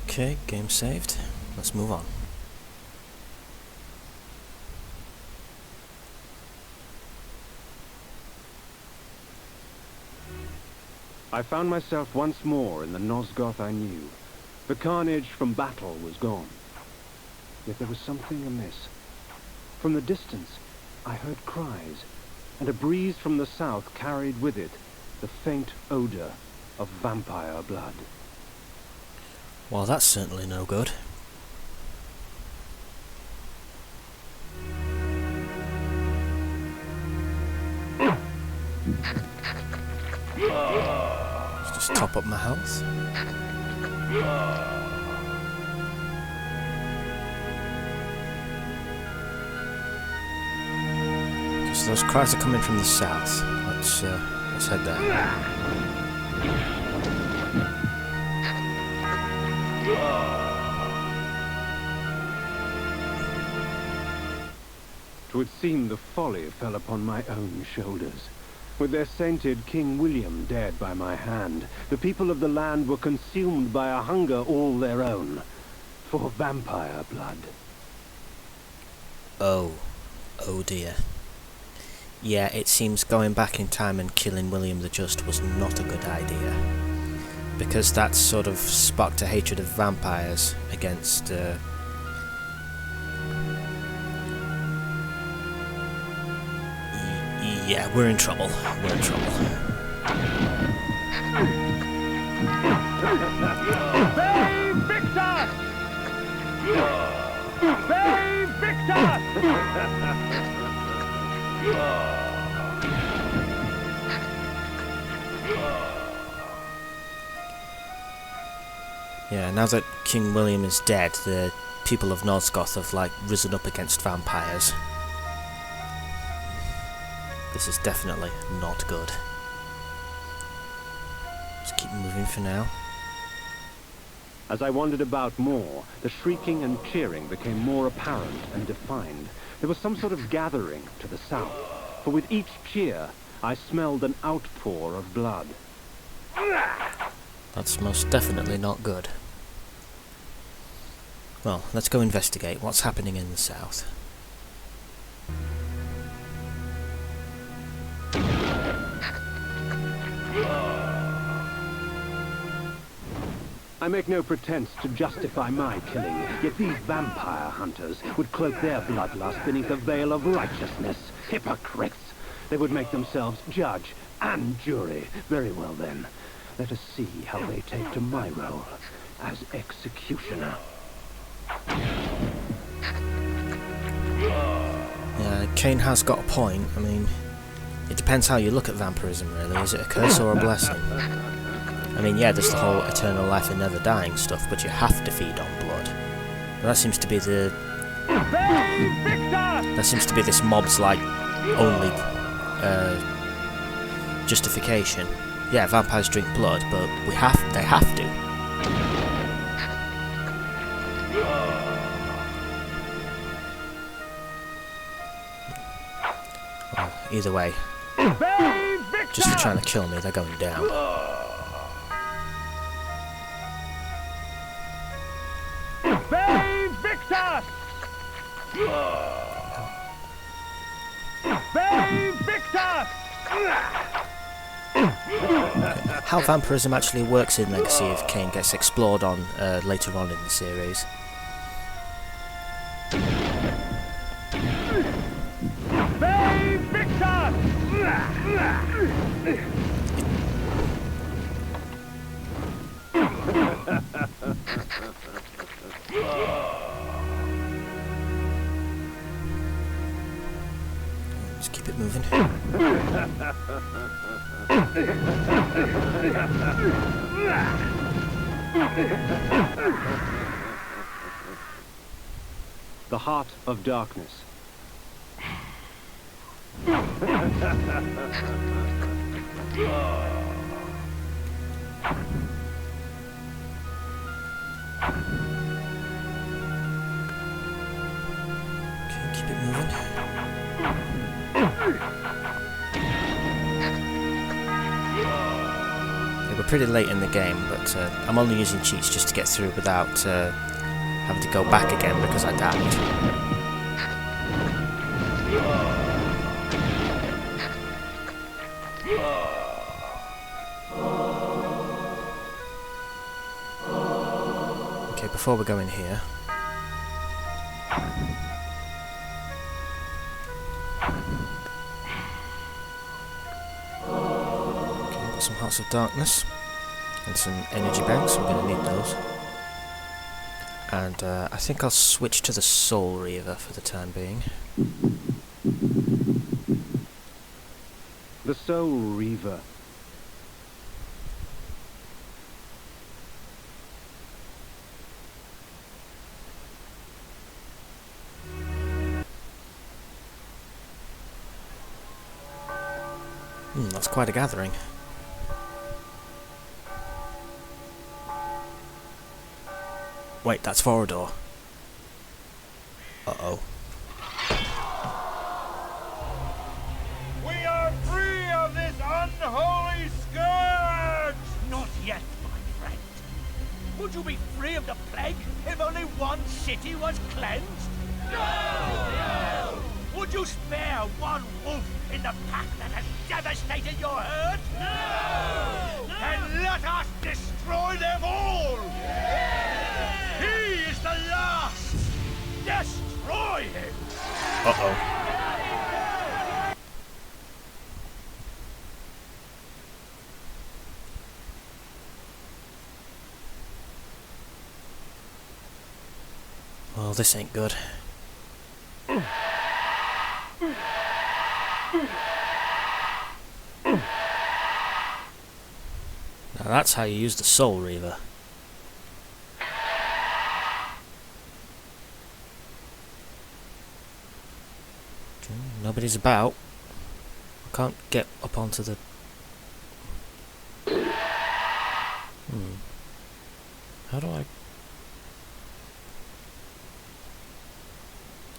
Okay, game saved. Let's move on. I found myself once more in the Nosgoth I knew. The carnage from battle was gone. Yet there was something amiss. From the distance, I heard cries, and a breeze from the south carried with it the faint odor of vampire blood. Well, that's certainly no good. Let's just top up my health. Okay, so those cries are coming from the south. Let's head there. Twould seem the folly fell upon my own shoulders. With their sainted King William dead by my hand, the people of the land were consumed by a hunger all their own, for vampire blood. Oh dear. Yeah, it seems going back in time and killing William the Just was not a good idea, because that sort of sparked a hatred of vampires against yeah, we're in trouble. We're in trouble. Save Victor! Save Victor! Yeah, now that King William is dead, the people of Nosgoth have risen up against vampires. This is definitely not good. Just keep moving for now. As I wandered about more, the shrieking and cheering became more apparent and defined. There was some sort of gathering to the south, for with each cheer, I smelled an outpour of blood. That's most definitely not good. Well, let's go investigate what's happening in the south. I make no pretense to justify my killing, yet these vampire hunters would cloak their bloodlust beneath a veil of righteousness. Hypocrites! They would make themselves judge and jury. Very well then. Let us see how they take to my role as executioner. Yeah, Kane has got a point. I mean, it depends how you look at vampirism, really. Is it a curse or a blessing? I mean, yeah, there's the whole eternal life and never dying stuff, but you have to feed on blood. But that seems to be the... That seems to be this mob's, only justification. Yeah, vampires drink blood, but they have to. Well, either way, just for trying to kill me, they're going down. Save Victor! Save Victor! How vampirism actually works in Legacy of Kain gets explored on later on in the series. Save Victor! Just keep it moving. The heart of darkness. Okay, keep it moving. pretty late in the game, but I'm only using cheats just to get through without having to go back again because I died. Okay, before we go in here, some Hearts of Darkness and some energy banks. I'm going to need those. And I think I'll switch to the Soul Reaver for the time being. The Soul Reaver. That's quite a gathering. Wait, that's Forador. Uh-oh. We are free of this unholy scourge! Not yet, my friend. Would you be free of the plague if only one city was cleansed? No! Would you spare one wolf in the pack that has devastated your herd? No! Then let us destroy them all! He is the last! Destroy him! Uh-oh. Well, this ain't good. Now that's how you use the Soul Reaver. Nobody's about. I can't get up onto the... How do I...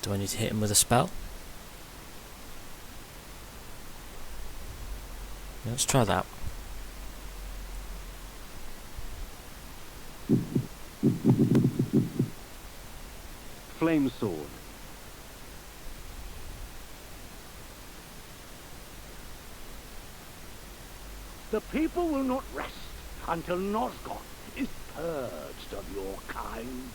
Do I need to hit him with a spell? Yeah, let's try that. Flame Sword. The people will not rest until Nosgoth is purged of your kind.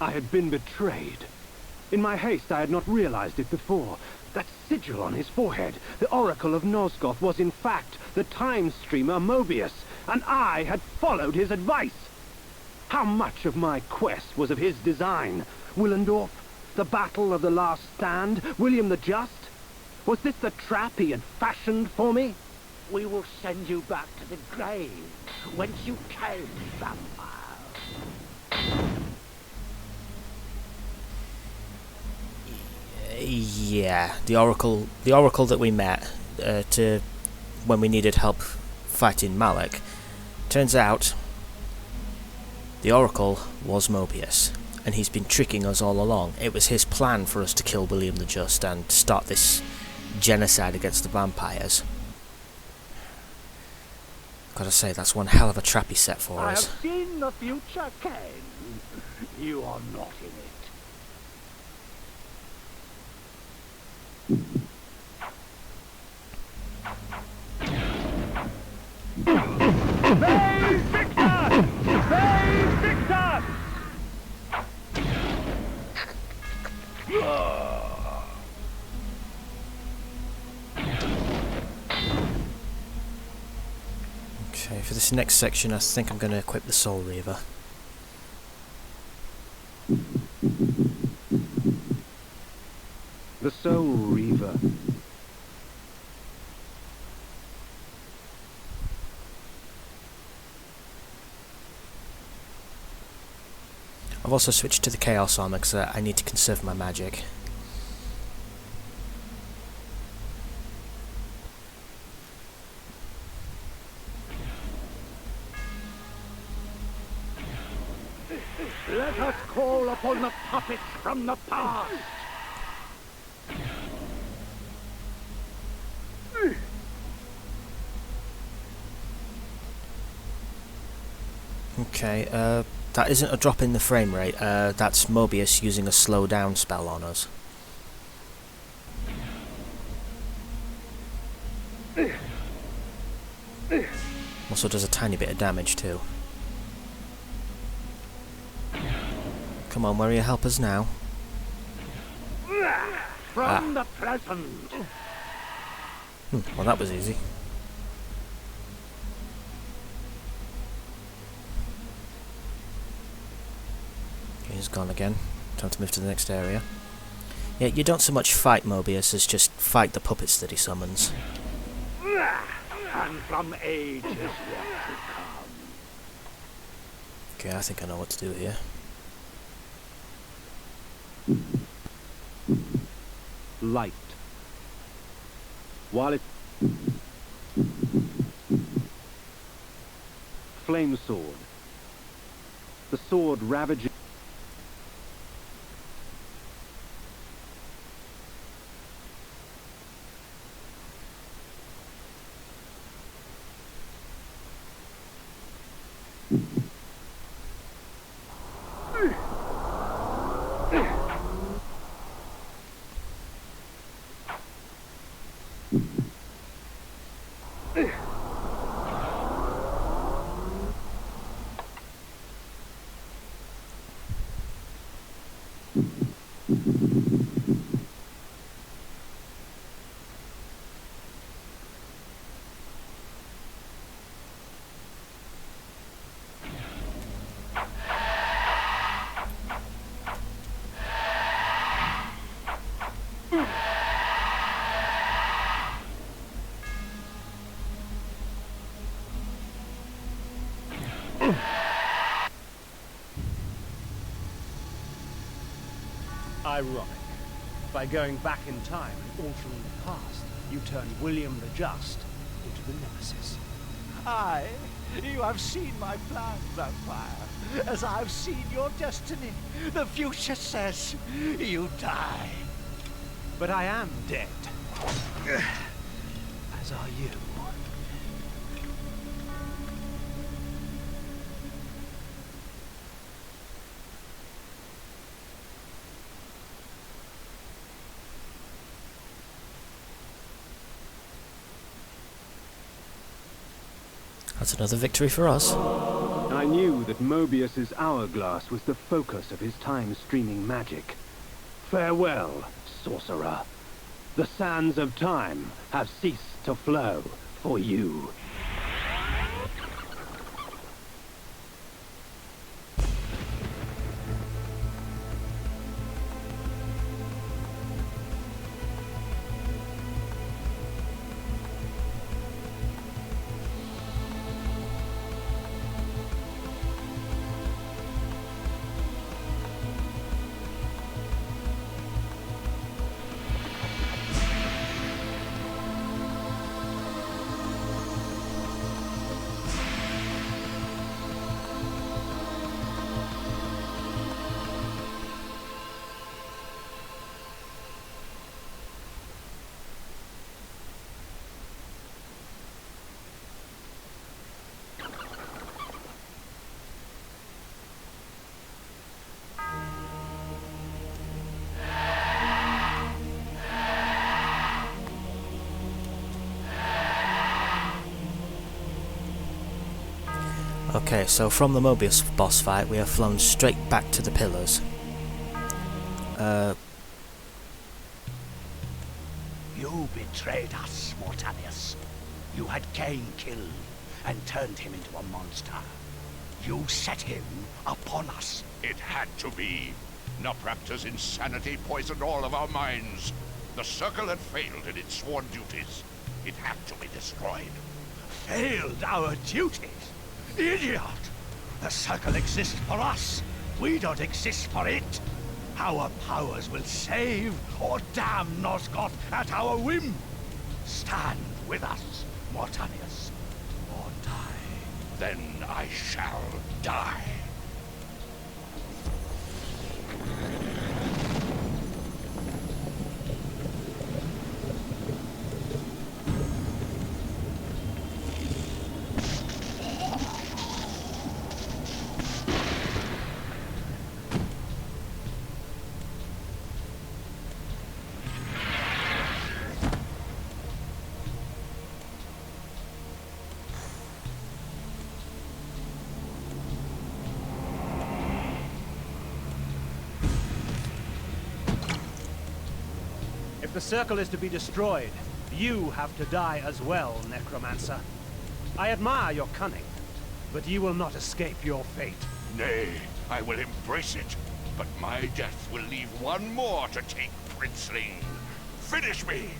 I had been betrayed. In my haste, I had not realized it before. That sigil on his forehead, the Oracle of Nosgoth, was in fact the time streamer Mobius, and I had followed his advice. How much of my quest was of his design? Willendorf? The Battle of the Last Stand? William the Just? Was this the trap he had fashioned for me? We will send you back to the grave, whence you came, vampire. Yeah, the Oracle that we met to when we needed help fighting Malek. Turns out the Oracle was Mobius, and he's been tricking us all along. It was his plan for us to kill William the Just and start this genocide against the vampires. Gotta say, that's one hell of a trap he set for I us. have seen the future, Ken. You are not in it. They Victor! They Victor! Okay, for this next section I think I'm going to equip the Soul Reaver. The Soul Reaver. I've also switched to the Chaos Armor because I need to conserve my magic. Let us call upon the puppets from the past. Okay, that isn't a drop in the frame rate, that's Mobius using a slow down spell on us. Also does a tiny bit of damage too. Come on, where are your helpers now? From the present. Well, that was easy. Okay, he's gone again. Time to move to the next area. Yeah, you don't so much fight Mobius as just fight the puppets that he summons. And from ages yet to come. Okay, I think I know what to do here. Light. While it... Flame sword. The sword ravaging... Ironic. By going back in time and altering the past, you turned William the Just into the Nemesis. Aye, you have seen my plan, vampire, as I've seen your destiny. The future says you die. But I am dead. As are you. That's another victory for us. I knew that Mobius's hourglass was the focus of his time-streaming magic. Farewell, sorcerer. The sands of time have ceased to flow for you. Okay, so from the Mobius boss fight, we have flown straight back to the pillars. You betrayed us, Mortanius. You had Cain killed and turned him into a monster. You set him upon us. It had to be. Nopraptor's insanity poisoned all of our minds. The Circle had failed in its sworn duties. It had to be destroyed. Failed our duties? Idiot! The Circle exists for us. We don't exist for it. Our powers will save or damn Nosgoth at our whim. Stand with us, Mortanius, or die. Then I shall die. the circle is to be destroyed, you have to die as well, Necromancer. I admire your cunning, but you will not escape your fate. Nay, I will embrace it, but my death will leave one more to take, Princeling. Finish me!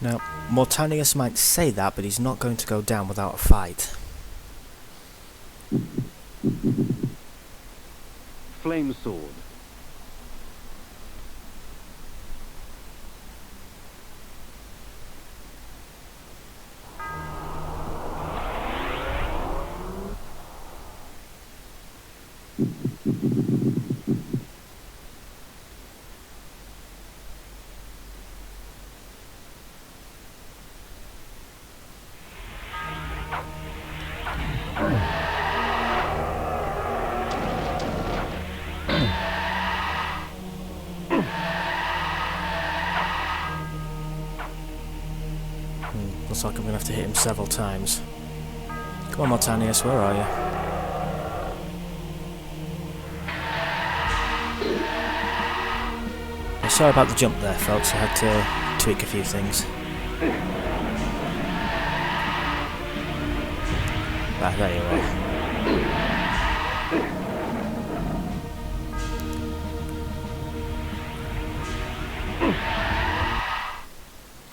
Now, Mortanius might say that, but he's not going to go down without a fight. Flame sword. Looks like I'm going to have to hit him several times. Come on, Mortanius, where are you? Sorry about the jump there, folks. I had to tweak a few things. Ah, there you are.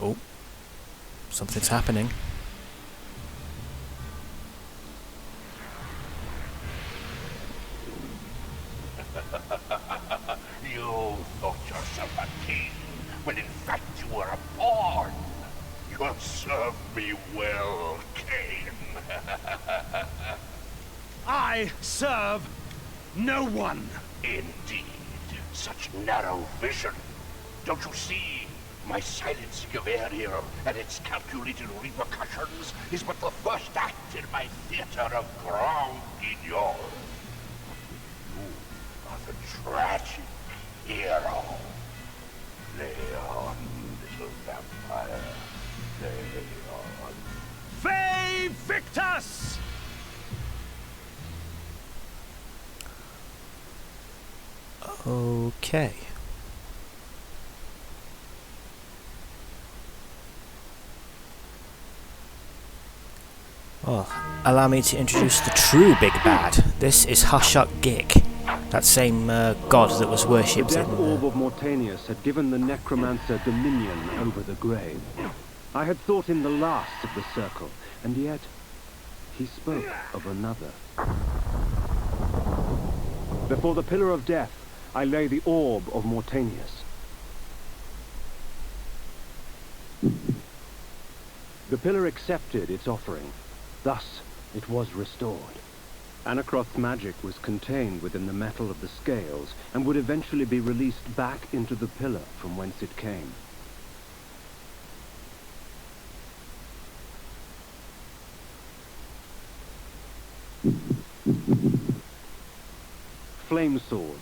Oh. Something's happening. You thought yourself a king, when in fact you were a pawn. You'll serve me well, Cain. I serve no one. Indeed, such narrow vision. Don't you see? My silencing of Ariel and its calculated repercussions is but the first act in my theater of Grand Guignol. You are the tragic hero. Lay on, little vampire. Lay on. Fe Victus! Okay. Well, allow me to introduce the true big bad. This is Hashak Gik, that same god that was The worshipped death in... orb of Mortanius had given the necromancer dominion over the grave. I had thought him the last of the circle, and yet he spoke of another. Before the pillar of death, I lay the orb of Mortanius. The pillar accepted its offering. Thus, it was restored. Anakroth's magic was contained within the metal of the scales, and would eventually be released back into the pillar from whence it came. Flame sword.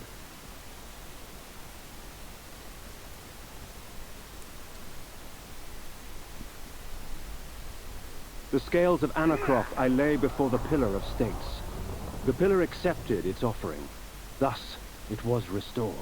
The scales of Anakroth I lay before the pillar of states. The pillar accepted its offering. Thus, it was restored.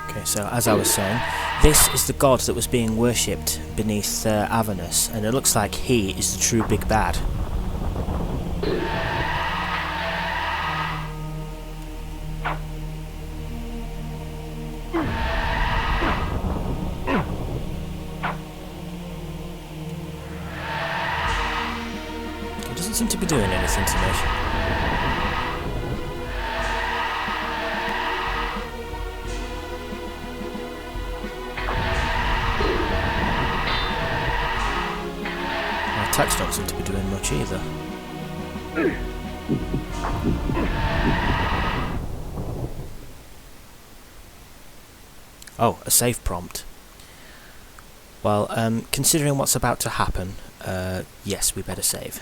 Okay, so as I was saying, this is the god that was being worshipped beneath Avernus, and it looks like he is the true big bad. He doesn't seem to be doing anything to me. attacks don't seem to be doing much either. Oh, a save prompt. Well, considering what's about to happen, yes, we better save.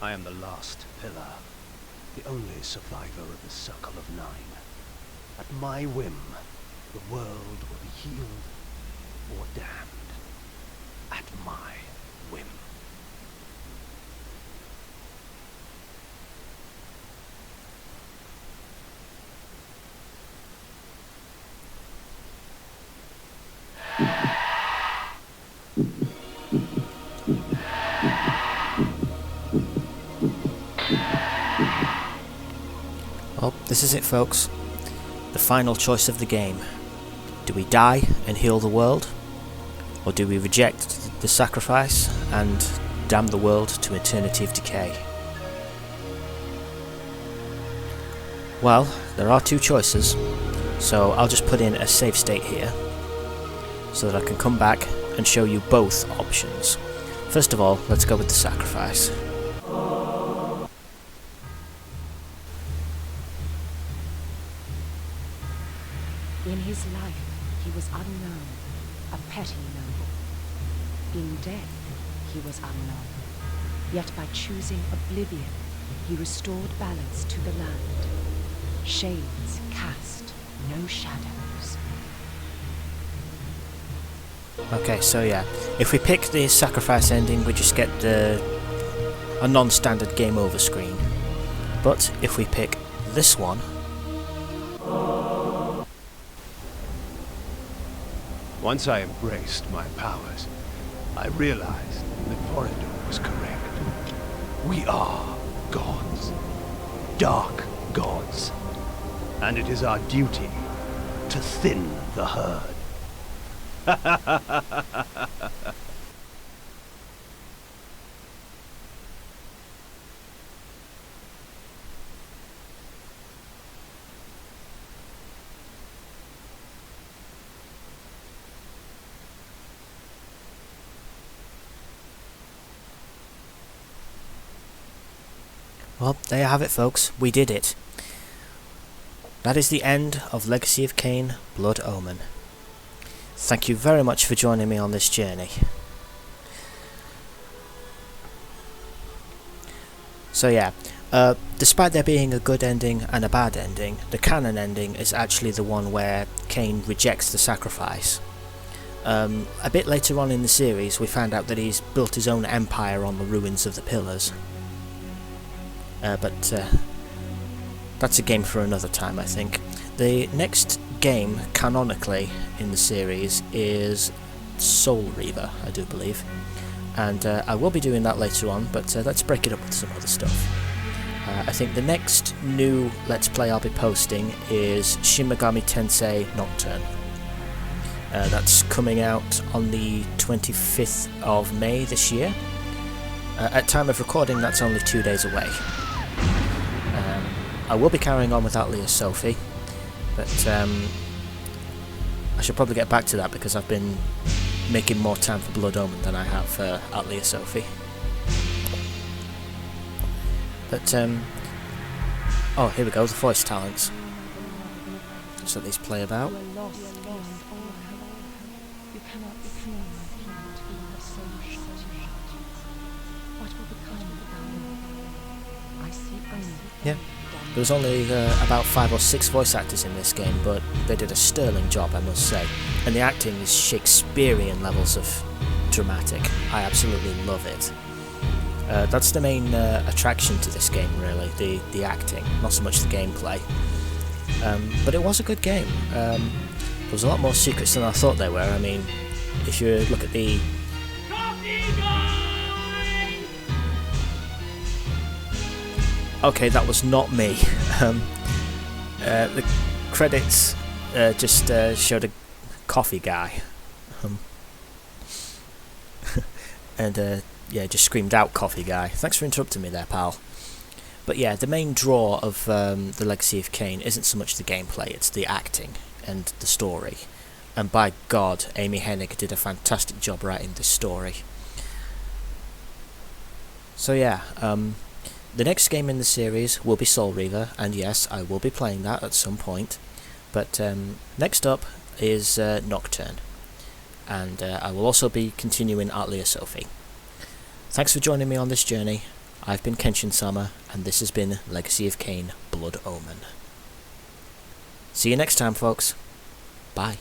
I am the last pillar, the only survivor of the Circle of Nine. At my whim, the world will be healed or damned. At my whim. Well, this is it, folks. The final choice of the game. Do we die and heal the world? Or do we reject the sacrifice and damn the world to eternity of decay? Well, there are two choices, so I'll just put in a save state here, so that I can come back and show you both options. First of all, let's go with the sacrifice. In his life, he was unknown, a petty noble. In death, he was unknown. Yet by choosing oblivion, he restored balance to the land. Shades cast no shadows. Okay, so yeah, if we pick the sacrifice ending, we just get a non-standard game over screen. But if we pick this one, Once I embraced my powers, I realized that Vorador was correct. We are gods. Dark gods. And it is our duty to thin the herd. well, there you have it, folks. We did it. That is the end of Legacy of Kain, Blood Omen. Thank you very much for joining me on this journey. So yeah, despite there being a good ending and a bad ending, the canon ending is actually the one where Kain rejects the sacrifice. A bit later on in the series, we found out that he's built his own empire on the ruins of the pillars. But that's a game for another time, I think. The next game, canonically, in the series is Soul Reaver, I do believe. And I will be doing that later on, but let's break it up with some other stuff. I think the next new Let's Play I'll be posting is Shin Megami Tensei Nocturne. That's coming out on the 25th of May this year. At time of recording, that's only 2 days away. I will be carrying on with Atelier Sophie, but I should probably get back to that because I've been making more time for Blood Omen than I have for Atelier Sophie. But, oh, here we go, the voice talents. Let's let these play about. Yeah. There was only about 5 or 6 voice actors in this game, but they did a sterling job, I must say. And the acting is Shakespearean levels of dramatic. I absolutely love it. That's the main attraction to this game, really, the acting, not so much the gameplay. But it was a good game. There was a lot more secrets than I thought there were. I mean, if you look at the... Okay, that was not me. The credits just showed a coffee guy. And yeah, just screamed out coffee guy. Thanks for interrupting me there, pal. But yeah, the main draw of The Legacy of Kain isn't so much the gameplay, it's the acting and the story. And by God, Amy Hennig did a fantastic job writing this story. So yeah, the next game in the series will be Soul Reaver, and yes, I will be playing that at some point. But next up is Nocturne, and I will also be continuing Atelier Sophie. Thanks for joining me on this journey. I've been Kenshin Sama, and this has been Legacy of Kain Blood Omen. See you next time, folks. Bye.